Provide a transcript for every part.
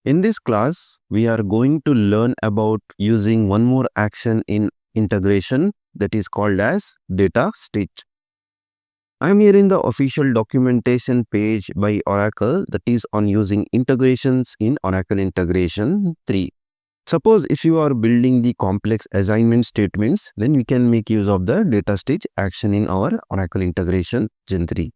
In this class, we are going to learn about using one more action in integration that is called as data stitch. I am here in the official documentation page by Oracle that is on using integrations in Oracle Integration 3. Suppose if you are building the complex assignment statements, then we can make use of the data stitch action in our Oracle Integration Gen 3.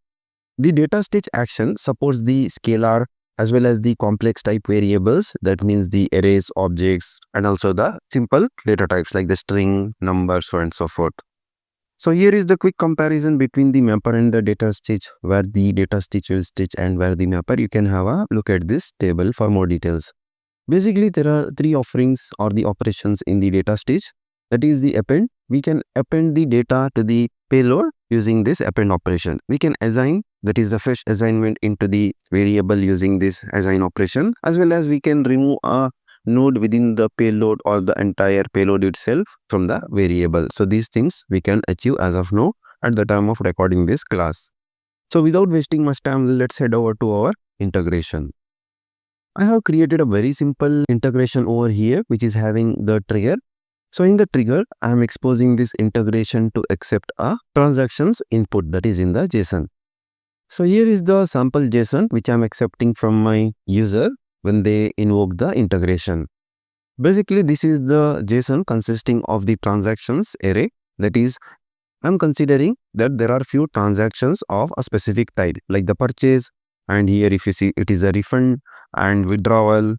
The data stitch action supports the scalar as well as the complex type variables, that means the arrays, objects, and also the simple data types like the string, number, so on and so forth. So here is the quick comparison between the mapper and the data stitch, where the data stitch will stitch and where the mapper. You can have a look at this table for more details. Basically, there are three offerings or the operations in the data stitch. That is the append. We can append the data to the payload using this append operation. We can assign, that is the fresh assignment, into the variable using this assign operation, as well as we can remove a node within the payload or the entire payload itself from the variable. So these things we can achieve as of now at the time of recording this class. So without wasting much time, let's head over to our integration. I have created a very simple integration over here, which is having the trigger. So in the trigger, I am exposing this integration to accept a transactions input that is in the JSON. So here is the sample JSON which I am accepting from my user when they invoke the integration. Basically, this is the JSON consisting of the transactions array. That is, I am considering that there are few transactions of a specific type, like the purchase, and here if you see it is a refund and withdrawal,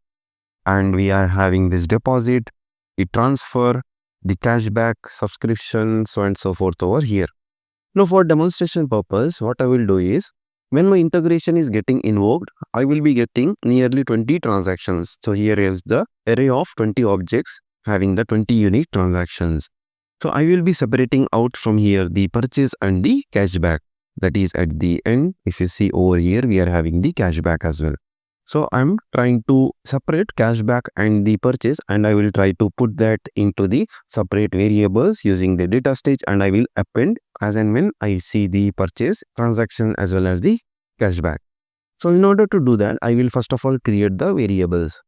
and we are having this deposit, the transfer, the cashback, subscription, so on and so forth over here. Now for demonstration purpose, what I will do is, when my integration is getting invoked, I will be getting nearly 20 transactions. So here is the array of 20 objects having the 20 unique transactions. So I will be separating out from here the purchase and the cashback. That is at the end, if you see over here, we are having the cashback as well. So I'm trying to separate cashback and the purchase, and I will try to put that into the separate variables using the data stitch, and I will append as and when I see the purchase transaction as well as the cashback. So in order to do that, I will first of all create the variables.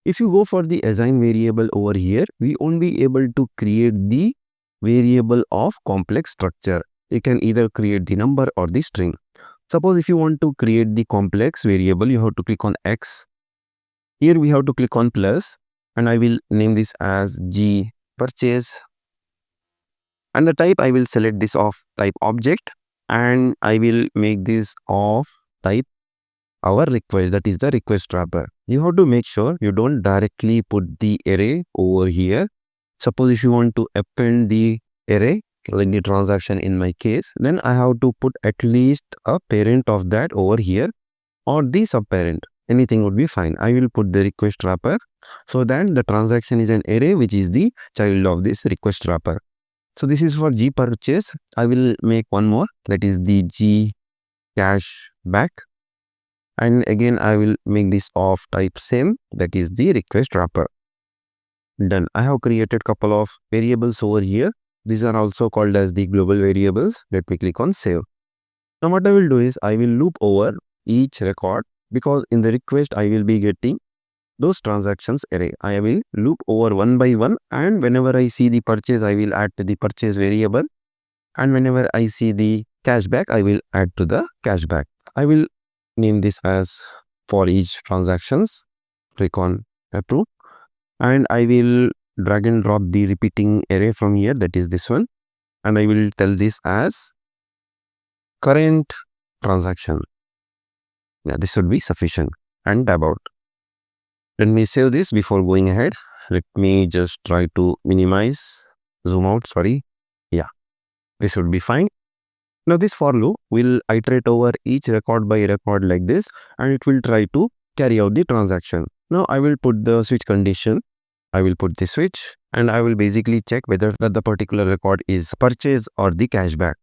If you go for the assign variable over here, we won't be able to create the variable of complex structure. You can either create the number or the string. Suppose if you want to create the complex variable, you have to click on X. Here we have to click on plus, and I will name this as G purchase. And the type, I will select this of type object, and I will make this of type our request, that is the request wrapper. You have to make sure you don't directly put the array over here. Suppose if you want to append the array, like the transaction in my case, then I have to put at least a parent of that over here, or the subparent. Anything would be fine. I will put the request wrapper so that the transaction is an array which is the child of this request wrapper. So this is for G purchase. I will make one more, that is the G cashback. And again, I will make this of type same, that is the request wrapper. Done. I have created couple of variables over here. These are also called as the global variables. Let me click on save. Now what I will do is I will loop over each record, because in the request I will be getting those transactions array. I will loop over one by one, and whenever I see the purchase, I will add to the purchase variable, and whenever I see the cashback, I will add to the cashback. I will name this as for each transactions. Click on approve, and I will drag and drop the repeating array from here, that is this one, and I will tell this as current transaction. Yeah, this should be sufficient, and tab out. Let me save this before going ahead. Let me just try to minimize, zoom out, sorry. Yeah, this should be fine. Now this for loop will iterate over each record by record like this, and it will try to carry out the transaction. Now I will put the switch condition. I will put the switch, and I will basically check whether that the particular record is purchase or the cashback.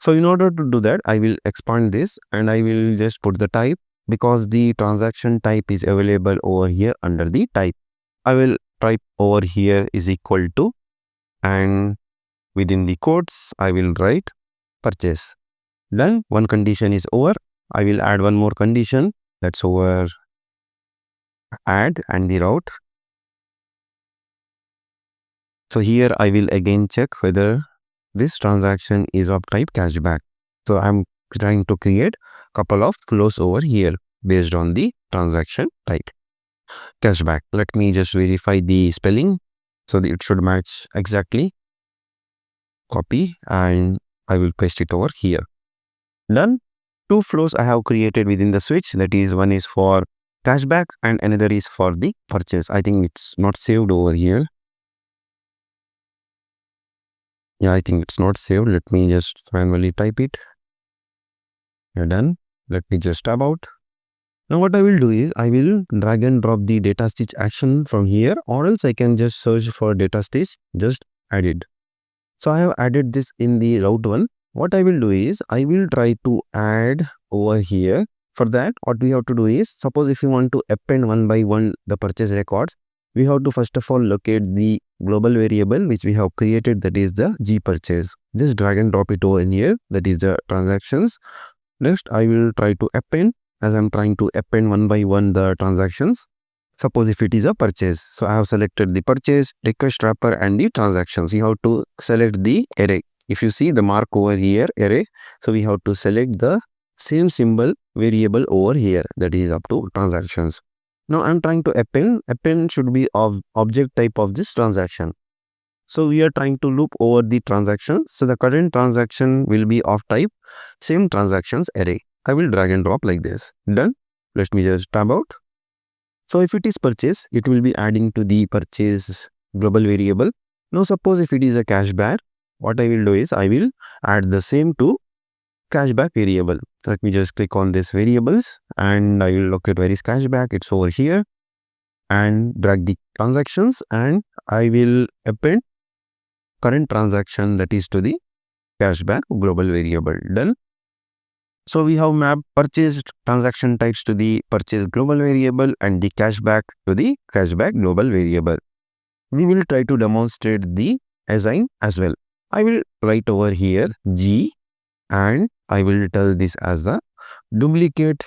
So in order to do that, I will expand this, and I will just put the type, because the transaction type is available over here under the type. I will type over here is equal to, and within the quotes, I will write purchase. Done. One condition is over. I will add one more condition, that's over add and the route. So here I will again check whether this transaction is of type cashback. So I'm trying to create couple of flows over here based on the transaction type cashback. Let me just verify the spelling so that it should match exactly. Copy and I will paste it over here. Done. Two flows I have created within the switch, that is one is for cashback and another is for the purchase. I think it's not saved over here. Yeah, I think it's not saved. Let me just manually type it. Yeah, done. Let me just tab out. Now what I will do is I will drag and drop the data stitch action from here, or else I can just search for data stitch, just add it. So I have added this in the route 1. What I will do is I will try to add over here. For that, what we have to do is, suppose if you want to append one by one the purchase records, we have to first of all locate the global variable which we have created, that is the G purchase. Just drag and drop it over in here, that is the transactions. Next, I will try to append, as I'm trying to append one by one the transactions. Suppose if it is a purchase, so I have selected the purchase, request wrapper and the transactions. You have to select the array. If you see the mark over here, array, so we have to select the same symbol variable over here, that is up to transactions. Now I'm trying to append should be of object type of this transaction. So we are trying to loop over the transaction. So the current transaction will be of type same transactions array. I will drag and drop like this. Done. Let me just tab out. So if it is purchase, it will be adding to the purchase global variable. Now suppose if it is a cashback, what I will do is I will add the same to cashback variable. Let me just click on this variables and I will locate where is cashback. It's over here, and drag the transactions and I will append current transaction, that is to the cashback global variable. Done. So we have mapped purchased transaction types to the purchase global variable and the cashback to the cashback global variable. We will try to demonstrate the assign as well. I will write over here G and I will tell this as the duplicate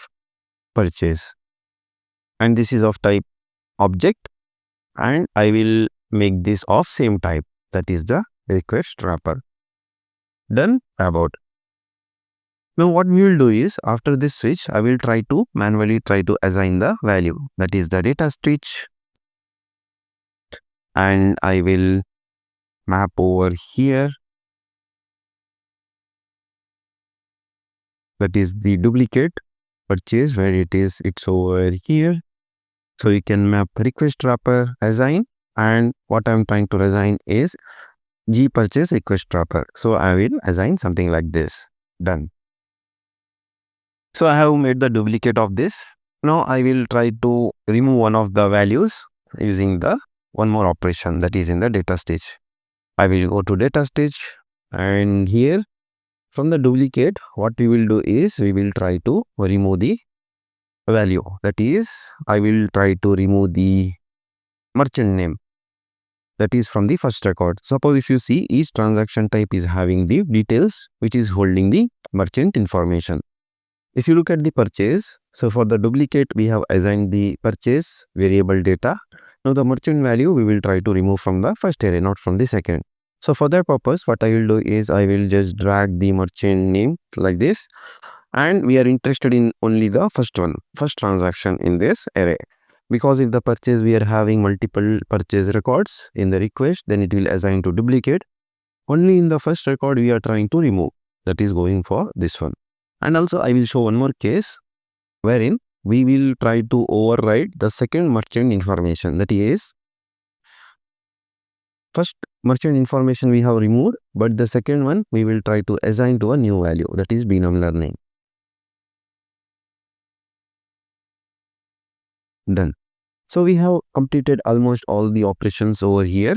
purchase, and this is of type object, and I will make this of same type, that is the request wrapper. Done. About. Now what we will do is, after this switch, I will try to manually assign the value, that is the data stitch, and I will map over here, that is the duplicate purchase, where it is, it's over here. So you can map request wrapper assign, and what I'm trying to assign is G purchase request wrapper. So I will assign something like this. Done. So I have made the duplicate of this. Now I will try to remove one of the values using the one more operation, that is in the data stitch. I will go to data stitch, and here from the duplicate, what we will do is we will try to remove the value, that is I will try to remove the merchant name, that is from the first record. Suppose if you see, each transaction type is having the details which is holding the merchant information. If you look at the purchase, so for the duplicate we have assigned the purchase variable data. Now the merchant value we will try to remove from the first array, not from the second. So for that purpose, what I will do is I will just drag the merchant name like this, and we are interested in only the first transaction in this array. Because if the purchase we are having multiple purchase records in the request, then it will assign to duplicate. Only in the first record we are trying to remove, that is going for this one. And also I will show one more case wherein we will try to override the second merchant information, that is first merchant information we have removed, but the second one we will try to assign to a new value, that is BEENUM learning. Done. So we have completed almost all the operations over here.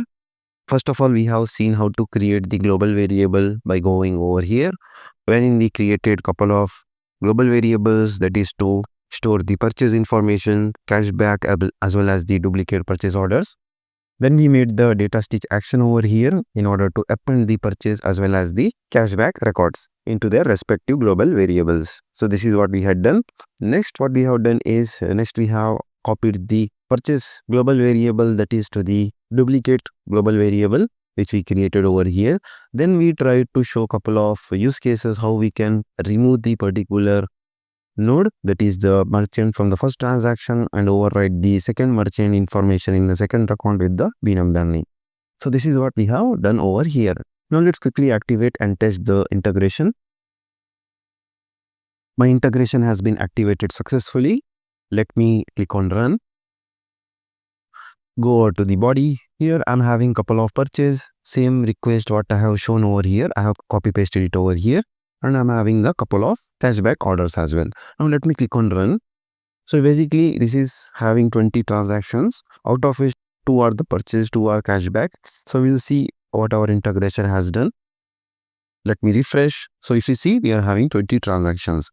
First of all, we have seen how to create the global variable by going over here, wherein we created couple of global variables, that is to store the purchase information, cashback, as well as the duplicate purchase orders. Then we made the data stitch action over here in order to append the purchase as well as the cashback records into their respective global variables. So this is what we had done. Next, what we have done is, next we have copied the purchase global variable, that is to the duplicate global variable which we created over here. Then we tried to show a couple of use cases how we can remove the particular node, that is the merchant, from the first transaction and override the second merchant information in the second account with the BEENUM learning. So this is what we have done over here. Now let's quickly activate and test the integration. My integration has been activated successfully. Let me click on run. Go over to the body. Here I'm having couple of purchase, same request what I have shown over here. I have copy pasted it over here, and I'm having a couple of cashback orders as well. Now let me click on run. So basically this is having 20 transactions, out of which 2 are the purchase, 2 are cashback. So we'll see what our integration has done. Let me refresh. So if you see, we are having 20 transactions.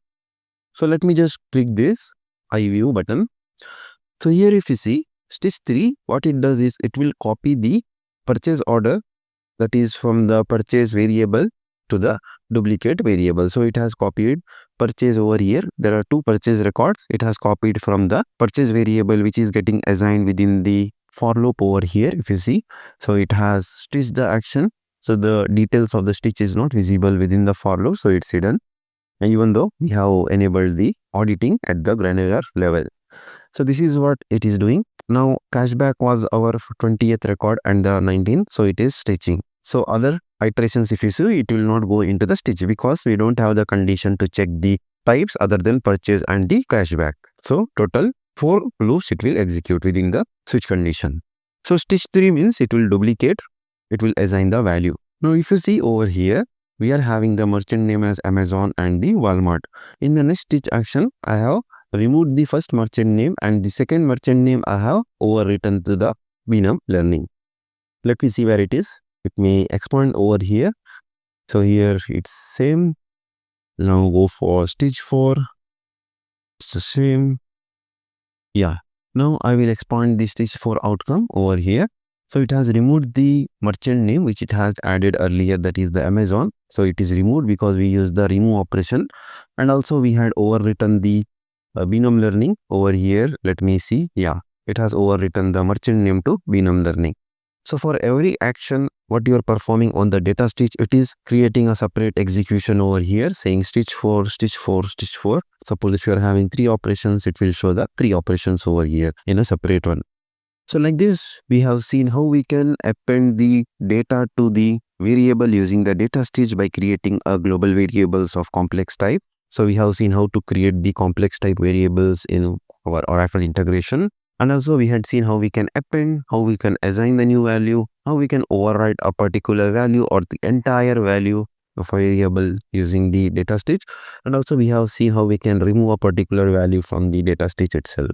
So let me just click this I view button. So here if you see stitch 3, what it does is it will copy the purchase order, that is from the purchase variable to the duplicate variable. So it has copied purchase over here. There are 2 purchase records. It has copied from the purchase variable which is getting assigned within the for loop over here if you see. So it has stitched the action. So the details of the stitch is not visible within the for loop. So it's hidden. And even though we have enabled the auditing at the granular level. So this is what it is doing. Now cashback was our 20th record and the 19th. So it is stitching. So other iterations if you see, it will not go into the stitch because we don't have the condition to check the types other than purchase and the cashback. So total 4 loops it will execute within the switch condition. So stitch 3 means it will duplicate, it will assign the value. Now if you see over here, we are having the merchant name as Amazon and the Walmart. In the next stitch action, I have removed the first merchant name and the second merchant name I have overwritten to the BEENUM learning. Let me see where it is. It may expand over here. So here it's same. Now go for stitch 4. It's the same. Yeah. Now I will expand the stitch 4 outcome over here. So it has removed the merchant name which it has added earlier, that is the Amazon. So it is removed because we used the remove operation, and also we had overwritten the BEENUM learning over here. Let me see. Yeah, it has overwritten the merchant name to BEENUM learning. So for every action what you are performing on the data stitch, it is creating a separate execution over here saying stitch 4, stitch 4, stitch 4. Suppose if you are having 3 operations, it will show the 3 operations over here in a separate one. So like this, we have seen how we can append the data to the variable using the data stitch by creating a global variables of complex type. So we have seen how to create the complex type variables in our Oracle integration. And also we had seen how we can append, how we can assign the new value, how we can override a particular value or the entire value of a variable using the data stitch. And also we have seen how we can remove a particular value from the data stitch itself.